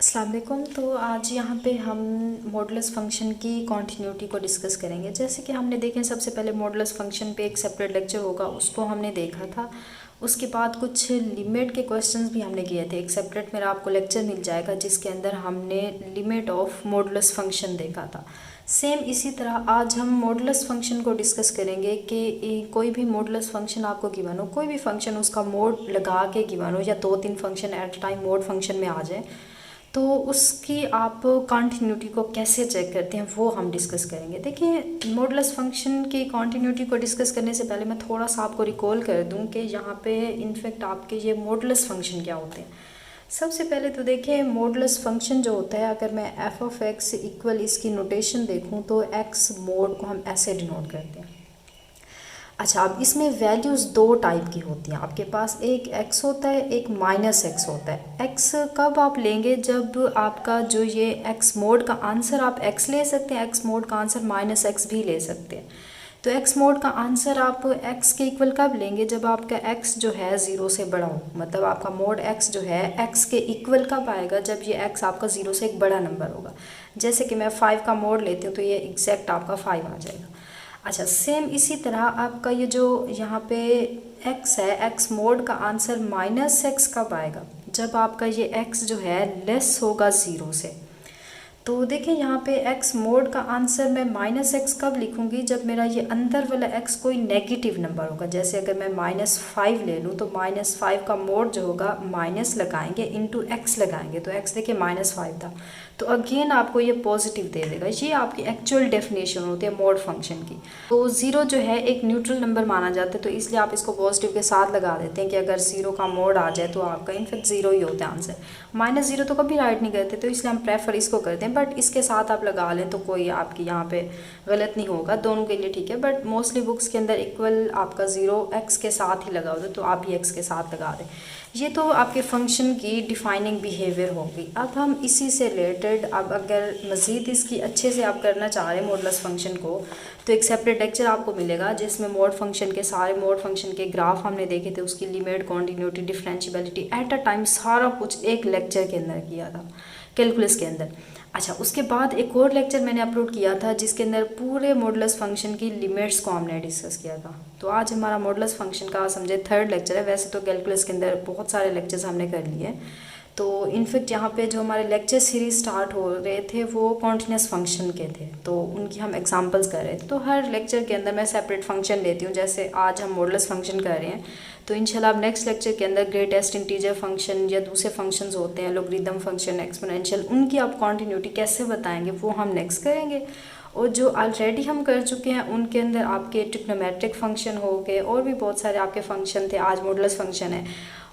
अस्सलाम वालेकुम। तो आज यहाँ पे हम मॉडुलस फ़ंक्शन की कॉन्टीन्यूटी को डिस्कस करेंगे। जैसे कि हमने देखें, सबसे पहले मॉडुलस फ़ंक्शन पे एक सेपरेट लेक्चर होगा, उसको हमने देखा था। उसके बाद कुछ लिमिट के क्वेश्चंस भी हमने किए थे। एक सेपरेट मेरा आपको लेक्चर मिल जाएगा जिसके अंदर हमने लिमिट ऑफ मॉडुलस फ़ंक्शन देखा था। सेम इसी तरह आज हम मॉडुलस फ़ंक्शन को डिस्कस करेंगे कि कोई भी मॉडुलस फ़ंक्शन आपको गिवन हो, कोई भी फ़ंक्शन उसका मोड लगा के गिवन हो, या 2-3 function at time mode function में आ जाए, तो उसकी आप कॉन्टीन्यूटी को कैसे चेक करते हैं वो हम डिस्कस करेंगे। देखिए, मॉडुलस फ़ंक्शन की कॉन्टीन्यूटी को डिस्कस करने से पहले मैं थोड़ा सा आपको रिकॉल कर दूं कि यहाँ पे इनफैक्ट आपके ये मॉडुलस फ़ंक्शन क्या होते हैं। सबसे पहले तो देखिए, मॉडुलस फ़ंक्शन जो होता है, अगर मैं एफ ऑफ एक्स इक्वल इसकी नोटेशन देखूँ तो एक्स मोड को हम ऐसे डिनोट करते हैं। अच्छा, अब इसमें वैल्यूज़ दो टाइप की होती हैं आपके पास, एक एक्स होता है, एक माइनस एक्स होता है। एक्स कब आप लेंगे? जब आपका जो ये एक्स मोड का आंसर आप एक्स ले सकते हैं, एक्स मोड का आंसर माइनस एक्स भी ले सकते हैं। तो एक्स मोड का आंसर आप एक्स के इक्वल कब लेंगे? जब आपका एक्स जो है ज़ीरो से बड़ा हो, मतलब आपका मोड एक्स जो है एक्स के इक्वल कब आएगा? जब ये एक्स आपका ज़ीरो से एक बड़ा नंबर होगा। जैसे कि मैं 5 का मोड लेती हूँ तो ये एग्जैक्ट आपका 5 आ जाएगा। अच्छा, सेम इसी तरह आपका ये जो यहाँ पे x है, x मोड का आंसर माइनस एक्स कब आएगा? जब आपका ये x जो है लेस होगा ज़ीरो से। तो देखिए, यहाँ पे x मोड का आंसर मैं माइनस एक्स कब लिखूँगी? जब मेरा ये अंदर वाला x कोई नेगेटिव नंबर होगा। जैसे अगर मैं -5 ले लूँ तो -5 का मोड जो होगा माइनस लगाएंगे इंटू x लगाएंगे, तो x देखिए -5 था, तो अगेन आपको ये पॉजिटिव दे देगा। ये आपकी एक्चुअल डेफिनेशन होती है मोड फंक्शन की। तो ज़ीरो जो है एक न्यूट्रल नंबर माना जाता है, तो इसलिए आप इसको पॉजिटिव के साथ लगा देते हैं कि अगर ज़ीरो का मोड आ जाए तो आपका इनफेक्ट ज़ीरो ही होता है आंसर। -0 तो कभी राइट नहीं करते, तो इसलिए हम प्रेफर इसको करते हैं, बट इसके साथ आप लगा लें तो कोई आपकी यहाँ पे गलत नहीं होगा, दोनों के लिए ठीक है। बट मोस्टली बुक्स के अंदर इक्वल आपका ज़ीरो एक्स के साथ ही लगा होता है, तो आप भी एक्स के साथ लगा दें। ये तो आपके फंक्शन की डिफाइनिंग बिहेवियर होगी। अब हम इसी से रिलेटेड, अब अगर मज़ीद इसकी अच्छे से आप करना चाह रहे हैं मॉडुलस फंक्शन को, तो एक सेपरेट लेक्चर आपको मिलेगा जिसमें मोड फंक्शन के सारे मोड फंक्शन के ग्राफ हमने देखे थे, उसकी limit, continuity, differentiability at a time सारा कुछ एक लेक्चर के अंदर किया था, कैलकुलस के अंदर। अच्छा, उसके बाद एक और लेक्चर मैंने अपलोड किया था जिसके अंदर पूरे मॉडुलस फंक्शन की लिमिट्स को हमने डिस्कस किया था। तो आज हमारा मॉडुलस फंक्शन का समझे थर्ड लेक्चर है। वैसे तो कैलकुलस के अंदर बहुत सारे लेक्चर्स हमने कर लिए, तो इनफैक्ट यहाँ पे जो हमारे लेक्चर सीरीज स्टार्ट हो रहे थे वो कॉन्टीन्यूस फंक्शन के थे, तो उनकी हम एग्जांपल्स कर रहे थे। तो हर लेक्चर के अंदर मैं सेपरेट फंक्शन लेती हूँ। जैसे आज हम मॉडुलस फंक्शन कर रहे हैं, तो इंशाल्लाह नेक्स्ट लेक्चर के अंदर ग्रेटेस्ट इंटीजर फंक्शन या दूसरे फंक्शंस होते हैं, लॉगरिथम फंक्शन, एक्सपोनेंशियल, उनकी आप कॉन्टीन्यूटी कैसे बताएंगे वो हम नेक्स्ट करेंगे। और जो ऑलरेडी हम कर चुके हैं उनके अंदर आपके ट्रिग्नोमेट्रिक फंक्शन हो गए, और भी बहुत सारे आपके फंक्शन थे। आज मॉडुलस फंक्शन है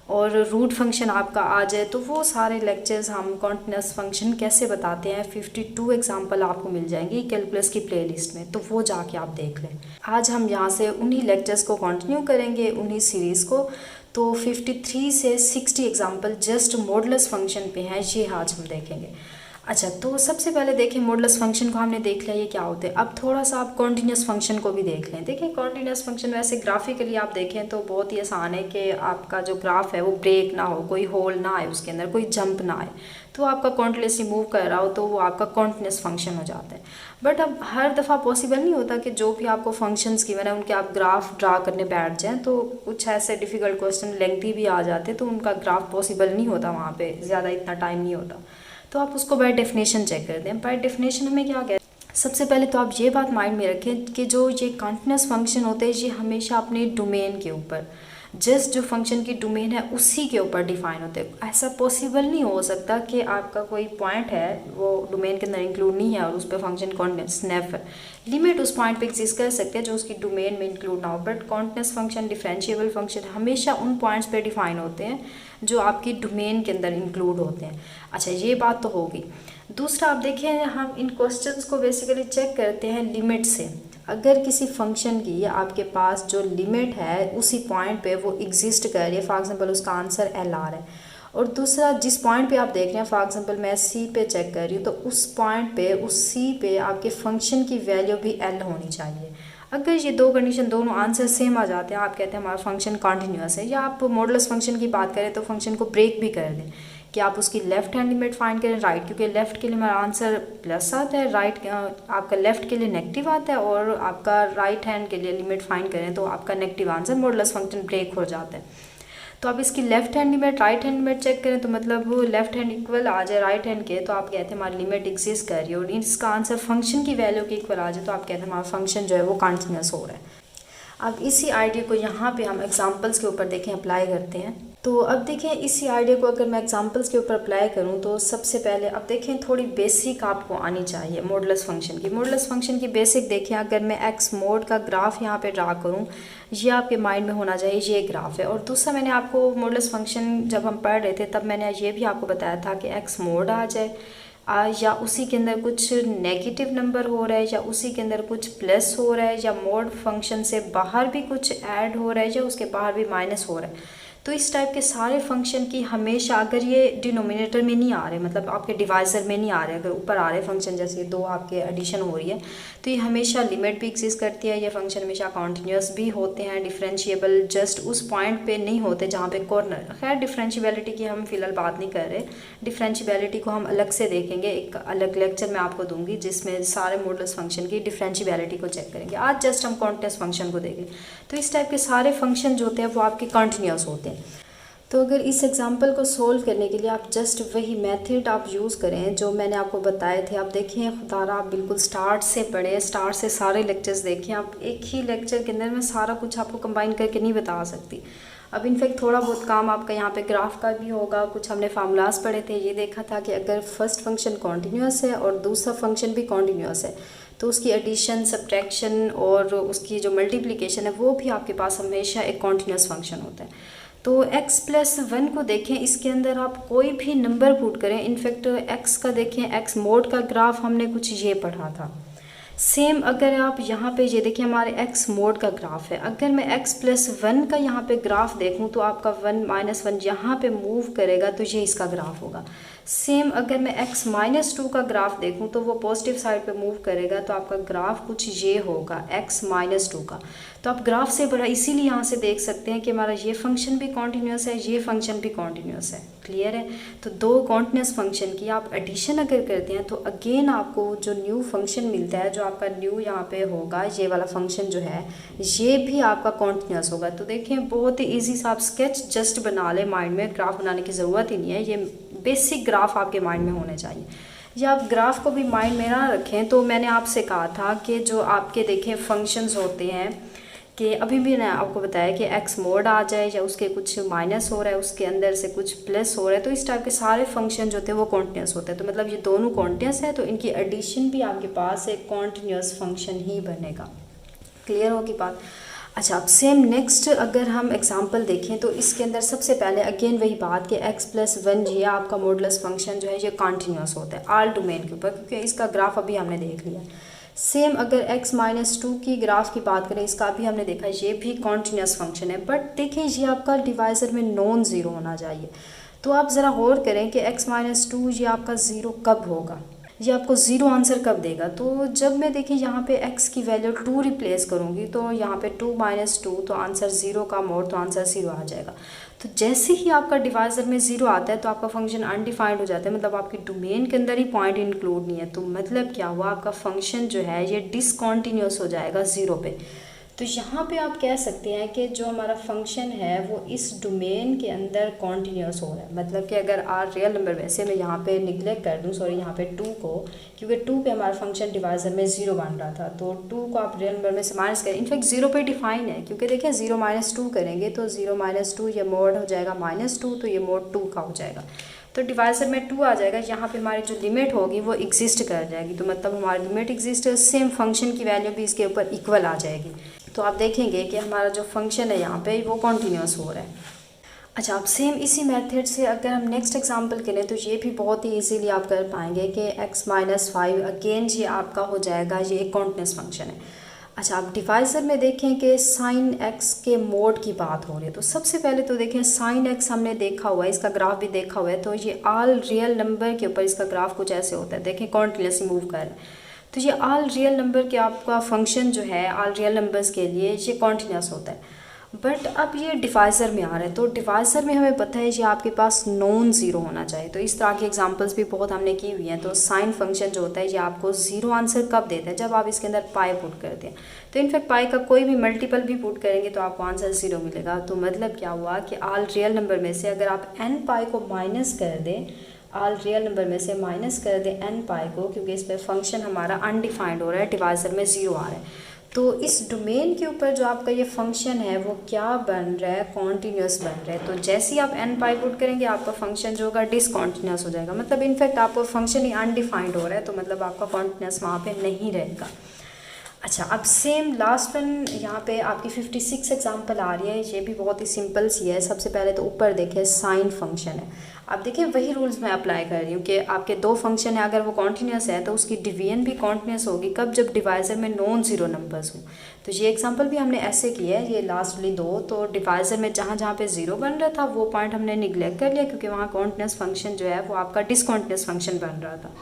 और रूट फंक्शन आपका आ जाए, तो वो सारे लेक्चर्स हम कॉन्टिन्यूस फंक्शन कैसे बताते हैं 52 एग्जांपल आपको मिल जाएंगी कैलकुलस की प्लेलिस्ट में, तो वो जाके आप देख लें। आज हम यहाँ से उन्हीं लेक्चर्स को कंटिन्यू करेंगे, उन्हीं सीरीज़ को। तो 53 से 60 एग्जांपल जस्ट मॉडुलस फंक्शन पे हैं, ये आज हम देखेंगे। अच्छा, तो सबसे पहले देखिए, मॉडुलस फंक्शन को हमने देख लिया ये क्या होते हैं। अब थोड़ा सा आप कॉन्टीन्यूस फंक्शन को भी देख लें। देखिए, कॉन्टीन्यूस फंक्शन वैसे ग्राफिकली आप देखें तो बहुत ही आसान है कि आपका जो ग्राफ है वो ब्रेक ना हो, कोई होल ना आए उसके अंदर, कोई जंप ना आए, तो आपका कॉन्टिन्यूसली मूव कर रहा हो तो वो आपका कॉन्टीन्यूस फंक्शन हो जाता है। बट अब हर दफ़ा पॉसिबल नहीं होता कि जो भी आपको फंक्शंस गिवन है उनके आप ग्राफ ड्रा करने बैठ जाएँ, तो कुछ ऐसे डिफ़िकल्ट क्वेश्चन लेंथी भी आ जाते हैं, तो उनका ग्राफ पॉसिबल नहीं होता, वहाँ पर ज़्यादा इतना टाइम नहीं होता, तो आप उसको बाय डेफिनेशन चेक कर दें। बाय डेफिनेशन हमें क्या कहते हैं? सबसे पहले तो आप ये बात माइंड में रखें कि जो ये कॉन्टिन्यूस फंक्शन होते हैं ये हमेशा अपने डोमेन के ऊपर, जस्ट जो फंक्शन की डोमेन है उसी के ऊपर डिफाइन होते हैं। ऐसा पॉसिबल नहीं हो सकता कि आपका कोई पॉइंट है वो डोमेन के अंदर इंक्लूड नहीं है और उस पर फंक्शन कॉन्टिन्यूस, नेवर। लिमिट उस पॉइंट पे एग्जिस्ट कर सकते हैं जो उसकी डोमेन में इंक्लूड ना हो, but continuous function, differentiable function हमेशा उन पॉइंट्स पे डिफाइन होते हैं जो आपकी डोमेन के अंदर इंक्लूड होते हैं। अच्छा, ये बात तो होगी। दूसरा, आप देखें, हम इन क्वेश्चंस को बेसिकली चेक करते हैं लिमिट से। अगर किसी फंक्शन की आपके पास जो लिमिट है उसी पॉइंट पे वो एग्जिस्ट कर रही है, फॉर एग्जांपल उसका आंसर एल आ रहा है, और दूसरा जिस पॉइंट पे आप देख रहे हैं, फॉर एग्जांपल मैं सी पे चेक कर रही हूँ, तो उस पॉइंट पे, उस सी पे आपके फंक्शन की वैल्यू भी एल होनी चाहिए। अगर ये दो कंडीशन, दोनों आंसर सेम आ जाते हैं, आप कहते हैं हमारा फंक्शन कॉन्टीन्यूअस है। या आप मॉडुलस फंक्शन की बात करें तो फंक्शन को ब्रेक भी कर दें कि आप उसकी लेफ़्ट हैंड लिमिट फाइंड करें राइट, क्योंकि लेफ़्ट के लिए हमारा आंसर प्लस आता है, राइट आपका लेफ़्ट के लिए नेगेटिव आता है, और आपका राइट हैंड के लिए लिमिट फाइंड करें तो आपका negative answer modulus function break हो जाता है। तो आप इसकी left hand limit right hand limit check करें तो मतलब लेफ़्ट हैंड इक्वल आ जाए राइट हैंड के, तो आप कहते हैं हमारी लिमिट एग्जिस्ट कर रही है, और इसका आंसर फंक्शन की वैल्यू के इक्वल आ जाए तो आप कहते हैं हमारा फंक्शन जो है वो कंटिन्यूस हो रहा है। अब इसी आइडिया को यहाँ पे हम एग्जांपल्स के ऊपर देखें अप्लाई करते हैं। तो अब देखें इसी आइडिया को अगर मैं एग्जांपल्स के ऊपर अप्लाई करूँ तो सबसे पहले अब देखें थोड़ी बेसिक आपको आनी चाहिए मॉडुलस फंक्शन की। मॉडुलस फंक्शन की बेसिक देखें, अगर मैं एक्स मोड का ग्राफ यहाँ पे ड्रा करूँ, ये आपके माइंड में होना चाहिए ये ग्राफ है। और दूसरा मैंने आपको मॉडुलस फंक्शन जब हम पढ़ रहे थे तब मैंने ये भी आपको बताया था कि एक्स मोड आ जाए या उसी के अंदर कुछ नेगेटिव नंबर हो रहा है या उसी के अंदर कुछ प्लस हो रहा है या मोड फंक्शन से बाहर भी कुछ ऐड हो रहा है या उसके बाहर भी माइनस हो रहा है। तो इस टाइप के सारे फंक्शन की हमेशा अगर ये डिनोमिनेटर में नहीं आ रहे, मतलब आपके डिवाइज़र में नहीं आ रहे, अगर ऊपर आ रहे फंक्शन जैसे दो आपके एडिशन हो रही है, तो ये हमेशा लिमिट भी एग्जिस्ट करती है। ये फंक्शन हमेशा कॉन्टिन्यूस भी होते हैं, डिफरेंशिएबल जस्ट उस पॉइंट पे नहीं होते जहाँ पे कॉर्नर। खैर डिफरेंशियबिलिटी की हम फिलहाल बात नहीं कर रहे, डिफरेंशियबिलिटी को हम अलग से देखेंगे, एक अलग लेक्चर मैं आपको दूंगी जिसमें सारे मॉडुलस फंक्शन की डिफरेंशियबिलिटी को चेक करेंगे। आज जस्ट हम कॉन्टिन्यूस फंक्शन को देखें। तो इस टाइप के सारे फंक्शन जो होते हैं वो आपके कंटिन्यूस होते हैं। तो अगर इस एग्जांपल को सोल्व करने के लिए आप जस्ट वही मेथड आप यूज़ करें जो मैंने आपको बताए थे। आप देखें खुदारा आप बिल्कुल स्टार्ट से पढ़ें, स्टार्ट से सारे लेक्चर्स देखें। आप एक ही लेक्चर के अंदर मैं सारा कुछ आपको कंबाइन करके नहीं बता सकती। अब इनफैक्ट थोड़ा बहुत काम आपका यहाँ पे ग्राफ का भी होगा। कुछ हमने फार्मूलाज पढ़े थे, ये देखा था कि अगर फर्स्ट फंक्शन कॉन्टीन्यूस है और दूसरा फंक्शन भी कॉन्टीन्यूस है तो उसकी एडिशन, सब्ट्रैक्शन और उसकी जो मल्टीप्लिकेशन है वो भी आपके पास हमेशा एक कॉन्टीन्यूस फंक्शन होता है। तो x+1 को देखें, इसके अंदर आप कोई भी नंबर पुट करें। इनफैक्ट x का देखें, x मोड का ग्राफ हमने कुछ ये पढ़ा था। सेम अगर आप यहाँ पे ये देखिए हमारे x मोड का ग्राफ है, अगर मैं x+1 का यहाँ पे ग्राफ देखूँ तो आपका 1 - 1 यहाँ पे मूव करेगा तो ये इसका ग्राफ होगा। सेम अगर मैं x-2 का ग्राफ देखूं तो वो पॉजिटिव साइड पे मूव करेगा तो आपका ग्राफ कुछ ये होगा x-2 का। तो आप ग्राफ से बड़ा इसीलिए यहाँ से देख सकते हैं कि हमारा ये फंक्शन भी कॉन्टीन्यूस है, ये फंक्शन भी कॉन्टीन्यूस है। क्लियर है? तो दो कॉन्टीन्यूस फंक्शन की आप एडिशन अगर करते हैं तो अगेन आपको जो न्यू फंक्शन मिलता है, जो आपका न्यू यहाँ पे होगा, ये वाला फंक्शन जो है ये भी आपका कॉन्टीन्यूस होगा। तो देखें बहुत ही ईजी सा आप स्केच जस्ट बना लें माइंड में, ग्राफ बनाने की ज़रूरत ही नहीं है। ये बेसिक ग्राफ आपके माइंड में होने चाहिए। या आप ग्राफ को भी माइंड में ना रखें तो मैंने आपसे कहा था कि जो आपके देखें फंक्शंस होते हैं कि अभी भी मैंने आपको बताया कि x मोड आ जाए या उसके कुछ माइनस हो रहा है, उसके अंदर से कुछ प्लस हो रहा है, तो इस टाइप के सारे फंक्शन जो होते हैं वो कॉन्टीन्यूस होते हैं। तो मतलब ये दोनों कॉन्टीन्यूस है तो इनकी एडिशन भी आपके पास एक कॉन्टीन्यूस फंक्शन ही बनेगा। क्लियर होगी बात? अच्छा, अब सेम नेक्स्ट अगर हम एग्जांपल देखें तो इसके अंदर सबसे पहले अगेन वही बात कि x+1 ये आपका मॉडुलस फंक्शन जो है ये कॉन्टीन्यूस होता है ऑल डोमेन के ऊपर, क्योंकि इसका ग्राफ अभी हमने देख लिया। सेम अगर x-2 की ग्राफ की बात करें, इसका भी हमने देखा ये भी कॉन्टीन्यूस फंक्शन है, बट देखें ये आपका डिवाइज़र में नॉन ज़ीरो होना चाहिए। तो आप ज़रा गौर करें कि x-2 ये आपका ज़ीरो कब होगा, ये आपको ज़ीरो आंसर कब देगा। तो जब मैं देखिए यहाँ पे x की वैल्यू 2 रिप्लेस करूँगी तो यहाँ पे 2 - 2 तो आंसर ज़ीरो का मोड, तो आंसर ज़ीरो आ जाएगा। तो जैसे ही आपका डिवाइज़र में ज़ीरो आता है तो आपका फंक्शन अनडिफाइंड हो जाता है, मतलब आपकी डोमेन के अंदर ही पॉइंट इंक्लूड नहीं है। तो मतलब क्या हुआ, आपका फंक्शन जो है ये डिसकॉन्टीन्यूस हो जाएगा ज़ीरो पे। तो यहाँ पे आप कह सकते हैं कि जो हमारा फंक्शन है वो इस डोमेन के अंदर कॉन्टीन्यूस हो रहा है। मतलब कि अगर आर रियल नंबर, वैसे मैं यहाँ पे निगलेक्ट कर दूँ, सॉरी यहाँ पे 2 को, क्योंकि 2 पे हमारा फंक्शन डिवाइज़र में ज़ीरो बन रहा था, तो 2 को आप रियल नंबर में से माइनस करें। इनफैक्ट 0 पे डिफाइन है, क्योंकि देखिए 0 - 2 करेंगे तो 0 - 2 ये मोड हो जाएगा -2, तो ये मोड 2 का हो जाएगा। तो डिवाइज़र में 2 आ जाएगा, यहाँ पे हमारी जो लिमिट होगी वो एग्जिस्ट कर जाएगी। तो मतलब हमारी लिमिट एग्जिस्ट है, सेम फंक्शन की वैल्यू भी इसके ऊपर इक्वल आ जाएगी। तो आप देखेंगे कि हमारा जो फंक्शन है यहाँ पे वो कॉन्टीन्यूस हो रहा है। अच्छा, अब सेम इसी मेथड से अगर हम नेक्स्ट एग्जांपल करें तो ये भी बहुत ही इजीली आप कर पाएंगे कि x-5 अगेन ये आपका हो जाएगा, ये एक कॉन्टीन्यूस फंक्शन है। अच्छा, आप डिवाइज़र में देखें कि साइन x के मोड की बात हो रही है। तो सबसे पहले तो देखें साइन x हमने देखा हुआ है, इसका ग्राफ भी देखा हुआ है। तो ये ऑल रियल नंबर के ऊपर इसका ग्राफ कुछ ऐसे होता है, देखें कॉन्टीन्यूसली मूव कर रहा है। तो ये ऑल रियल नंबर के आपका फंक्शन जो है ऑल रियल नंबर्स के लिए ये कॉन्टीन्यूस होता है। बट अब ये डिवाइज़र में आ रहा है, तो डिवाइज़र में हमें पता है ये आपके पास नॉन ज़ीरो होना चाहिए। तो इस तरह की एग्जांपल्स भी बहुत हमने की हुई हैं। तो साइन फंक्शन जो होता है ये आपको ज़ीरो आंसर कब देता है, जब आप इसके अंदर पाई पुट करते हैं। तो इनफैक्ट पाई का कोई भी मल्टीपल भी पुट करेंगे तो आपको आंसर ज़ीरो मिलेगा। तो मतलब क्या हुआ कि ऑल रियल नंबर में से अगर आप n पाई को माइनस कर दें, ऑल रियल नंबर में से माइनस कर दें n पाई को, क्योंकि इस पर फंक्शन हमारा अनडिफाइंड हो रहा है, डिवाइज़र में ज़ीरो आ रहा है। तो इस डोमेन के ऊपर जो आपका ये फंक्शन है वो क्या बन रहा है, कॉन्टीन्यूस बन रहा है। तो जैसे ही आप n पाई पुट करेंगे आपका फंक्शन जो होगा डिसकॉन्टीन्यूस हो जाएगा, मतलब इनफैक्ट आपका फंक्शन ही अनडिफाइंड हो रहा है, तो मतलब आपका कॉन्टीन्यूस वहाँ पे नहीं रहेगा। अच्छा, अब सेम लास्ट वन यहाँ पे आपकी 56 एग्जांपल आ रही है। ये भी बहुत ही सिंपल सी है। सबसे पहले तो ऊपर देखें साइन फंक्शन है। अब देखिए वही रूल्स मैं अप्लाई कर रही हूँ कि आपके दो फंक्शन है, अगर वो कॉन्टीन्यूस है तो उसकी डिवीजन भी कॉन्टीन्यूस होगी कब, जब डिवाइज़र में नॉन ज़ीरो नंबर्स हों। तो ये एग्जांपल भी हमने ऐसे किया है, ये लास्ट वाली दो। तो डिवाइज़र में जहाँ जहाँ पे ज़ीरो बन रहा था वो पॉइंट हमने निगलेक्ट कर लिया, क्योंकि वहाँ कॉन्टीन्यूस फंक्शन जो है वो आपका डिसकॉन्टीन्यूस फंक्शन बन रहा था।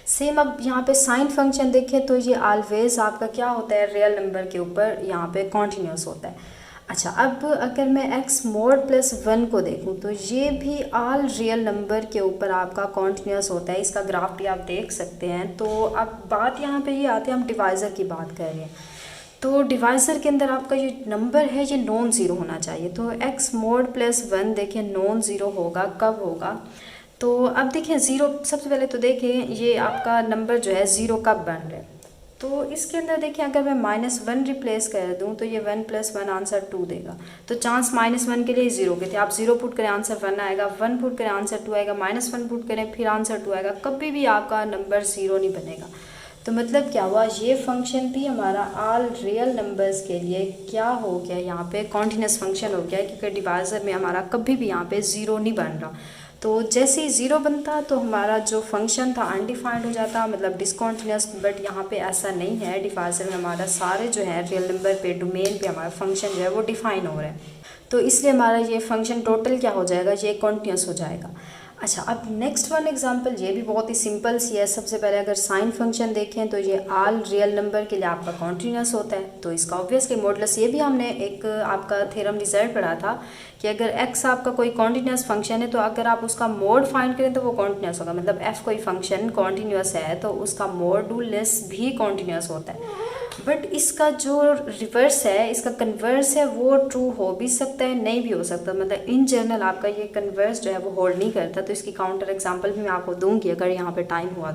सेम अब यहाँ पे साइन फंक्शन देखें तो ये ऑलवेज आपका क्या होता है, रियल नंबर के ऊपर यहाँ पे कॉन्टीन्यूस होता है। अच्छा, अब अगर मैं x मोड प्लस 1 को देखूँ तो ये भी ऑल रियल नंबर के ऊपर आपका कॉन्टीन्यूस होता है। इसका ग्राफ भी आप देख सकते हैं। तो अब बात यहाँ पे ये आती है, हम डिवाइज़र की बात कर रहे हैं। तो डिवाइज़र के अंदर आपका ये नंबर है ये नॉन ज़ीरो होना चाहिए। तो x मोड प्लस 1 देखिए नॉन ज़ीरो होगा कब होगा। तो अब देखिए ज़ीरो, सबसे पहले तो देखिए ये आपका नंबर जो है ज़ीरो कब बन रहा है। तो इसके अंदर देखिए अगर मैं -1 रिप्लेस कर दूं तो ये 1 + 1 आंसर 2 देगा। तो चांस -1 के लिए ज़ीरो के थे, आप ज़ीरो पुट करें आंसर 1 आएगा, 1 पुट करें आंसर 2 आएगा, -1 पुट करें फिर आंसर 2 आएगा, कभी भी आपका नंबर ज़ीरो नहीं बनेगा। तो मतलब क्या हुआ, ये फंक्शन भी हमारा ऑल रियल नंबर्स के लिए क्या हो गया, यहाँ पे कॉन्टीन्यूस फंक्शन हो गया, क्योंकि डिवाइज़र में हमारा कभी भी यहाँ पे ज़ीरो नहीं बन रहा। तो जैसे ही ज़ीरो बनता तो हमारा जो फंक्शन था अनडिफाइंड हो जाता, मतलब डिसकॉन्टीन्यूस। बट यहाँ पे ऐसा नहीं है, डिवाइज़र में हमारा सारे जो है रियल नंबर पे डोमेन पे हमारा फंक्शन जो है वो डिफाइन हो रहा है। तो इसलिए हमारा ये फंक्शन टोटल क्या हो जाएगा, ये कॉन्टीन्यूस हो जाएगा। अच्छा, अब नेक्स्ट वन एग्जांपल ये भी बहुत ही सिंपल सी है। सबसे पहले अगर साइन फंक्शन देखें तो ये ऑल रियल नंबर के लिए आपका कॉन्टीन्यूस होता है। तो इसका ऑब्वियसली मॉडुलस, ये भी हमने एक आपका थ्योरम रिजल्ट पढ़ा था कि अगर x आपका कोई कॉन्टीन्यूस फंक्शन है तो अगर आप उसका मोड फाइंड करें तो वो कॉन्टीन्यूस होगा। मतलब f कोई फंक्शन कॉन्टीन्यूस है तो उसका मॉडुलस भी कॉन्टीन्यूस होता है। बट इसका जो रिवर्स है, इसका कन्वर्स है, वो ट्रू हो भी सकता है, नहीं भी हो सकता। मतलब इन जनरल आपका ये कन्वर्स जो है वो होल्ड नहीं करता। तो इसकी काउंटर एग्जांपल भी मैं आपको दूंगी अगर यहाँ पे टाइम हुआ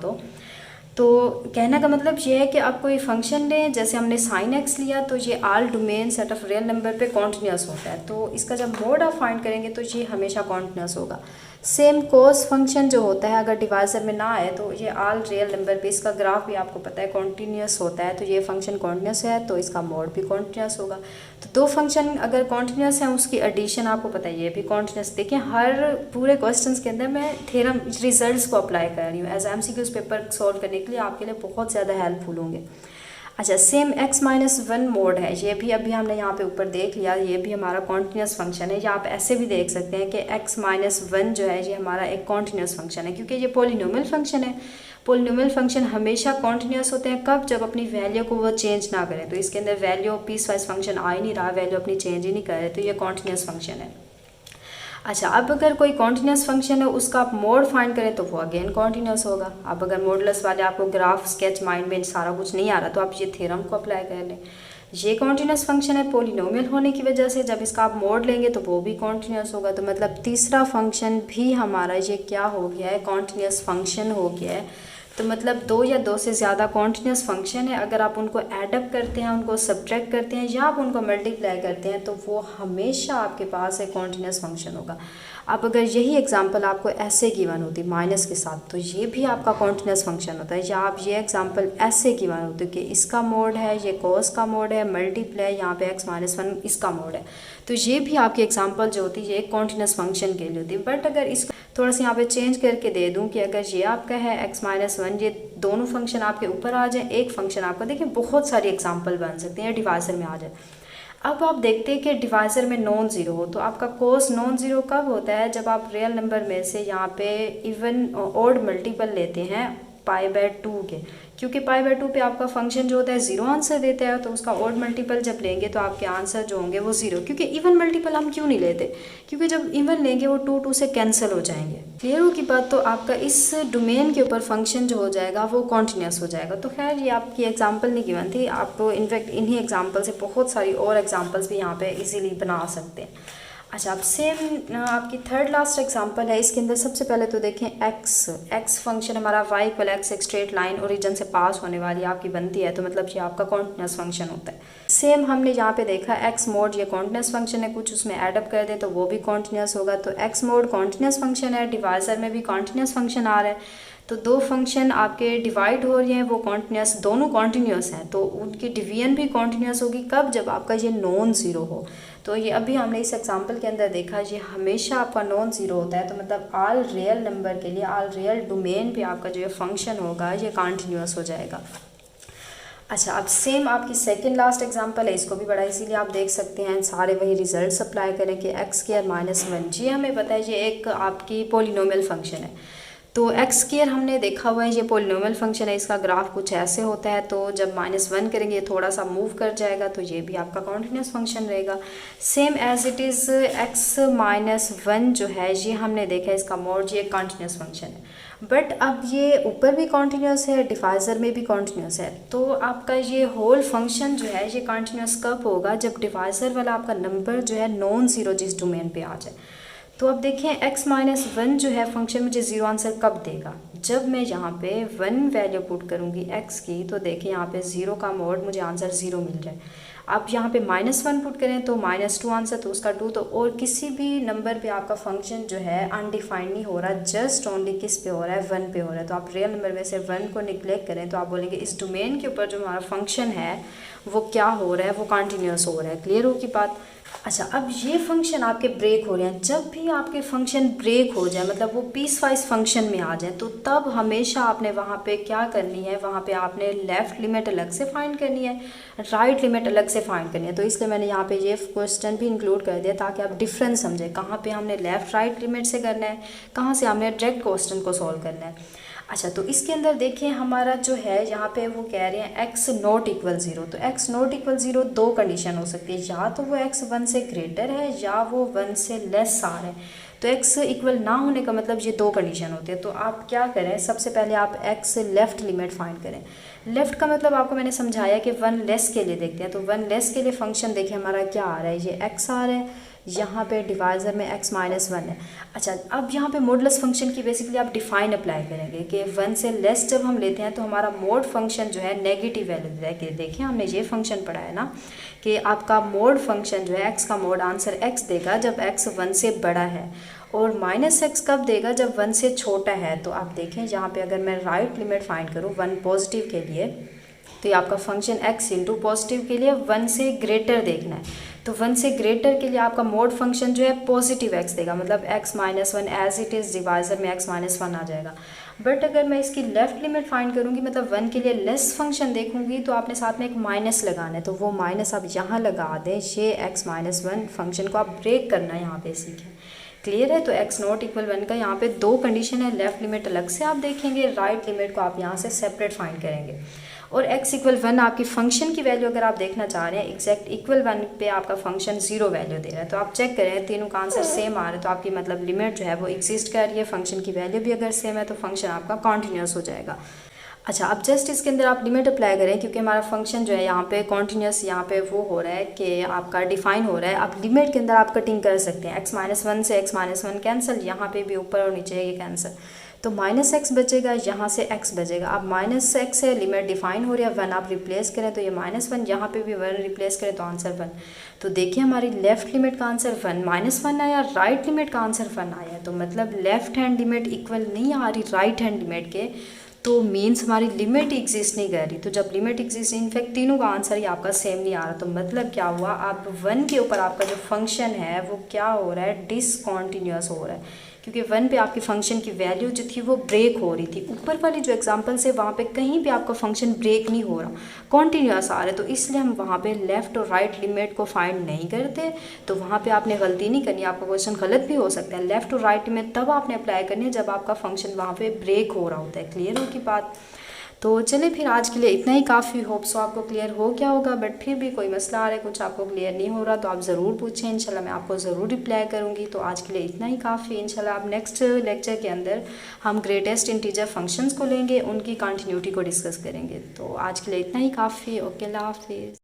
तो कहने का मतलब ये है कि आप कोई फंक्शन लें, जैसे हमने साइन x लिया तो ये all domain set of real number पे कॉन्टीन्यूस होता है। तो इसका जब मोड आप फाइंड करेंगे तो ये हमेशा कॉन्टीन्यूस होगा। सेम कोस फंक्शन जो होता है अगर डिवाइज़र में ना आए तो ये ऑल रियल नंबर पे, इसका ग्राफ भी आपको पता है कॉन्टीन्यूस होता है। तो ये फंक्शन कॉन्टीन्यूस है तो इसका मोड भी कॉन्टीन्यूस होगा। तो दो फंक्शन अगर कॉन्टीन्यूस है उसकी एडिशन आपको पता है ये भी कॉन्टीन्यूस। देखिए हर पूरे क्वेश्चंस के अंदर मैं थ्योरम रिजल्ट्स को अप्लाई कर रही हूँ एज MCQs पेपर सॉल्व करने के लिए, आपके लिए बहुत ज़्यादा हेल्पफुल होंगे। अच्छा, सेम x-1 मोड है, ये भी अभी हमने यहाँ पे ऊपर देख लिया, ये भी हमारा कॉन्टीन्यूस फंक्शन है। या आप ऐसे भी देख सकते हैं कि x-1 जो है ये हमारा एक कॉन्टीन्यूस फंक्शन है, क्योंकि ये पॉलिनोमियल फंक्शन है। पॉलिनोमियल फंक्शन हमेशा कॉन्टीन्यूस होते हैं कब, जब अपनी वैल्यू को वो चेंज ना करें। तो इसके अंदर वैल्यू पीस वाइज फंक्शन आ ही नहीं रहा, वैल्यू अपनी चेंज ही नहीं कर रहे, तो ये कॉन्टीन्यूस फंक्शन है। अच्छा, अब अगर कोई कॉन्टीन्यूस फंक्शन है उसका आप मोड फाइंड करें तो वो अगेन कॉन्टीन्यूस होगा। अब अगर मॉडुलस वाले आपको ग्राफ स्केच माइंड में सारा कुछ नहीं आ रहा तो आप ये थ्योरम को अप्लाई कर लें। ये कॉन्टीन्यूस फंक्शन है पॉलिनोमियल होने की वजह से, जब इसका आप मोड लेंगे तो वो भी कॉन्टीन्यूस होगा। तो मतलब तीसरा फंक्शन भी हमारा ये क्या हो गया है, कॉन्टीन्यूस फंक्शन हो गया है। तो मतलब दो या दो से ज़्यादा कॉन्टीन्यूस फंक्शन है, अगर आप उनको एडअप करते हैं, उनको सब्ट्रैक्ट करते हैं या आप उनको मल्टीप्लाई करते हैं तो वो हमेशा आपके पास एक कॉन्टीन्यूस फंक्शन होगा। अब अगर यही एग्जांपल आपको ऐसे गिवन होती माइनस के साथ तो ये भी आपका कॉन्टीन्यूस फंक्शन होता है। या आप ये एग्जांपल ऐसे गिवन होती कि इसका मोड है, ये कॉस का मोड है, मल्टीप्लाई यहाँ पे x-1 इसका मोड है, तो ये भी आपकी एग्जांपल जो होती है ये एक कॉन्टीन्यूस फंक्शन के लिए होती है। बट अगर इसको थोड़ा सा यहाँ पे चेंज करके दे दूँ कि अगर ये आपका है x-1, ये दोनों फंक्शन आपके ऊपर आ जाए, एक फंक्शन आपका, देखिए बहुत सारी एग्जांपल बन सकते हैं डिवाइज़र में आ जाए। अब आप देखते हैं कि डिवाइज़र में नॉन ज़ीरो हो तो आपका कोस नॉन ज़ीरो कब होता है, जब आप रियल नंबर में से यहाँ पे इवन ऑड मल्टीपल लेते हैं π/2 के, क्योंकि π/2 पे आपका फंक्शन जो होता है 0 आंसर देता है, तो उसका ऑड मल्टीपल जब लेंगे तो आपके आंसर जो होंगे वो 0। क्योंकि इवन मल्टीपल हम क्यों नहीं लेते, क्योंकि जब इवन लेंगे वो 2 से कैंसिल हो जाएंगे। क्लियर हो की बात। तो आपका इस डोमेन के ऊपर फंक्शन जो हो जाएगा वो कॉन्टीन्यूस हो जाएगा। तो खैर ये आपकी एग्जाम्पल नहीं गिवन थी, आप इनफैक्ट इन्हीं एग्जाम्पल से बहुत सारी और एग्जाम्पल्स भी यहाँ पे इजीली बना सकते हैं। अच्छा, अब सेम आपकी थर्ड लास्ट एग्जांपल है। इसके अंदर सबसे पहले तो देखें एक्स फंक्शन हमारा y = x एक स्ट्रेट लाइन ओरिजिन से पास होने वाली आपकी बनती है, तो मतलब ये आपका कॉन्टिन्यूस फंक्शन होता है। सेम हमने यहाँ पे देखा x मोड ये कॉन्टिन्यूस फंक्शन है, कुछ उसमें एडअप कर दें तो वो भी कॉन्टिन्यूस होगा। तो x मोड कॉन्टिन्यूस फंक्शन है, डिवाइजर में भी कॉन्टिन्यूस फंक्शन आ रहा है, तो दो फंक्शन आपके डिवाइड हो रहे हैं वो कॉन्टिन्यूस, दोनों कॉन्टिन्यूस हैं, तो उनकी डिवीजन भी कॉन्टिन्यूस होगी। कब? जब आपका ये नॉन ज़ीरो हो। तो ये अभी हमने इस एग्जांपल के अंदर देखा, ये हमेशा आपका नॉन ज़ीरो होता है, तो मतलब ऑल रियल नंबर के लिए, ऑल रियल डोमेन पे आपका जो ये फंक्शन होगा ये कॉन्टिन्यूस हो जाएगा। अच्छा, अब सेम आपकी सेकंड लास्ट एग्जांपल है, इसको भी बड़ा इजीली आप देख सकते हैं। सारे वही रिजल्ट अप्लाई करें कि x² - 1, जी हमें पता है ये एक आपकी पोलिनोमियल फंक्शन है। तो x² हमने देखा हुआ है ये पोलिनोमियल फंक्शन है, इसका ग्राफ कुछ ऐसे होता है, तो जब -1 करेंगे ये थोड़ा सा मूव कर जाएगा, तो ये भी आपका कॉन्टिन्यूस फंक्शन रहेगा। Same as it is x - 1 जो है ये हमने देखा है, इसका मोड ये कॉन्टिन्यूस फंक्शन है, बट अब ये ऊपर भी कॉन्टिन्यूस है, डिवाइजर में भी कॉन्टिन्यूस है। तो आपका ये होल फंक्शन जो है ये कॉन्टिन्यूस कब होगा? जब डिवाइजर वाला आपका नंबर जो है नॉन ज़ीरो जिस डोमेन पे आ जाए। तो अब देखें x - 1 जो है फंक्शन मुझे 0 आंसर कब देगा? जब मैं यहाँ पे 1 वैल्यू पुट करूँगी x की, तो देखें यहाँ पे 0 का मोड मुझे आंसर 0 मिल जाए। आप यहाँ पे -1 पुट करें तो -2 आंसर, तो उसका 2, तो और किसी भी नंबर पे आपका फंक्शन जो है अनडिफाइंड नहीं हो रहा, जस्ट ओनली किस पे हो रहा है? 1 पे हो रहा है। तो आप रियल नंबर में से 1 को निगलेक्ट करें तो आप बोलेंगे इस डोमेन के ऊपर जो हमारा फंक्शन है वो क्या हो रहा है? वो कॉन्टीन्यूस हो रहा है। क्लियर हो की बात। अच्छा, अब ये फंक्शन आपके ब्रेक हो रहे हैं। जब भी आपके फंक्शन ब्रेक हो जाए, मतलब वो पीस वाइज फंक्शन में आ जाए, तो तब हमेशा आपने वहाँ पे क्या करनी है? वहाँ पे आपने लेफ़्ट लिमिट अलग से फाइंड करनी है, राइट लिमिट अलग से फाइंड करनी है। तो इसलिए मैंने यहाँ पे ये क्वेश्चन भी इंक्लूड कर दिया ताकि आप डिफरेंस समझें, कहाँ पे हमने लेफ़्ट राइट लिमिट से करना है, कहाँ से हमने डायरेक्ट क्वेश्चन को सॉल्व करना है। अच्छा, तो इसके अंदर देखिए हमारा जो है यहाँ पे वो कह रहे हैं x ≠ 0। तो x ≠ 0 दो कंडीशन हो सकती है, या तो वो x 1 से ग्रेटर है या वो 1 से लेस आ रहा है। तो x इक्वल ना होने का मतलब ये दो कंडीशन होती है। तो आप क्या करें? सबसे पहले आप x लेफ़्ट लिमिट फाइंड करें। लेफ़्ट का मतलब आपको मैंने समझाया कि 1 लेस के लिए देखते हैं। तो 1 लेस के लिए फंक्शन देखिए हमारा क्या आ रहा है, ये x आ रहा है, यहाँ पे डिवाइजर में x - 1 है। अच्छा, अब यहाँ पे मॉडुलस फंक्शन की बेसिकली आप डिफाइन अप्लाई करेंगे कि 1 से लेस जब हम लेते हैं तो हमारा मोड फंक्शन जो है नेगेटिव वैल्यू देगा। देखिए हमने ये फंक्शन पढ़ा है ना कि आपका मोड फंक्शन जो है x का मोड आंसर x देगा जब x 1 से बड़ा है, और -x कब देगा? जब 1 से छोटा है। तो आप देखें यहाँ पे अगर मैं राइट लिमिट फाइंड करूँ 1 पॉजिटिव के लिए, तो ये आपका फंक्शन x इंटू पॉजिटिव के लिए 1 से ग्रेटर देखना है। तो 1 से ग्रेटर के लिए आपका मोड फंक्शन जो है पॉजिटिव x देगा, मतलब x - 1 as it is divisor में x - 1 आ जाएगा। बट अगर मैं इसकी लेफ़्ट लिमिट फाइंड करूँगी, मतलब 1 के लिए लेस फंक्शन देखूँगी, तो आपने साथ में एक माइनस लगाना है। तो वो माइनस आप यहाँ लगा दें, ये x - 1 फंक्शन को आप ब्रेक करना है यहाँ पे सीखें। क्लियर है। तो x ≠ 1 का यहाँ पे दो कंडीशन है, लेफ़्ट लिमिट अलग से आप देखेंगे, राइट लिमिट को आप यहाँ से सेपरेट फाइंड करेंगे। और x = 1 आपकी फंक्शन की वैल्यू अगर आप देखना चाह रहे हैं, एग्जैक्ट इक्वल 1 पे आपका फंक्शन 0 वैल्यू दे रहा है। तो आप चेक करें तीनों का आंसर सेम आ रहा है, तो आपकी मतलब लिमिट जो है वो एग्जिस्ट कर रही है, फंक्शन की वैल्यू भी अगर सेम है तो फंक्शन आपका कॉन्टीन्यूस हो जाएगा। अच्छा, अब जस्ट इसके अंदर आप लिमिट अप्लाई करें, क्योंकि हमारा फंक्शन जो है यहाँ पे कॉन्टीन्यूस यहाँ पे वो हो रहा है कि आपका डिफाइन हो रहा है। आप लिमिट के अंदर आप कटिंग कर सकते हैं, x - 1 से x - 1 कैंसिल, यहाँ पे भी ऊपर और नीचे ये कैंसिल, तो -x बचेगा, यहाँ से x बचेगा। अब -x से लिमिट डिफाइन हो रही है, 1 आप रिप्लेस करें तो ये -1, यहाँ पे भी 1 रिप्लेस करें तो आंसर 1। तो देखिए हमारी लेफ़्ट लिमिट का आंसर 1 -1 आया, राइट लिमिट का आंसर 1 आया। तो मतलब लेफ़्ट हैंड लिमिट इक्वल नहीं आ रही राइट हैंड लिमिट के, तो मीन्स हमारी लिमिट एग्जिस्ट नहीं कर रही। तो जब लिमिट एग्जिस्ट, इनफैक्ट तीनों का आंसर ही आपका सेम नहीं आ रहा, तो मतलब क्या हुआ? आप 1 के ऊपर आपका जो फंक्शन है वो क्या हो रहा है? डिसकॉन्टीन्यूस हो रहा है। क्योंकि 1 पे आपकी फ़ंक्शन की वैल्यू जो थी वो ब्रेक हो रही थी। ऊपर वाली जो एग्जांपल्स है वहाँ पे कहीं भी आपका फंक्शन ब्रेक नहीं हो रहा, कॉन्टीन्यूअस आ रहा है, तो इसलिए हम वहाँ पे लेफ़्ट और राइट लिमिट को फाइंड नहीं करते। तो वहाँ पे आपने गलती नहीं करनी, आपका क्वेश्चन गलत भी हो सकता है। लेफ़्ट और राइट लिमिट तब आपने अप्लाई करनी है जब आपका फंक्शन वहाँ पे ब्रेक हो रहा होता है। क्लियर होगी बात? तो चलिए फिर आज के लिए इतना ही काफ़ी। होप सो आपको क्लियर हो गया होगा, बट फिर भी कोई मसला आ रहा है, कुछ आपको क्लियर नहीं हो रहा तो आप ज़रूर पूछें, इंशाल्लाह मैं आपको ज़रूर रिप्लाई करूँगी। तो आज के लिए इतना ही काफ़ी। इंशाल्लाह आप नेक्स्ट लेक्चर के अंदर हम ग्रेटेस्ट इंटीजर फंक्शंस को लेंगे, उनकी कंटिन्यूटी को डिस्कस करेंगे। तो आज के लिए इतना ही काफ़ी। ओके, अल्लाह हाफिज़।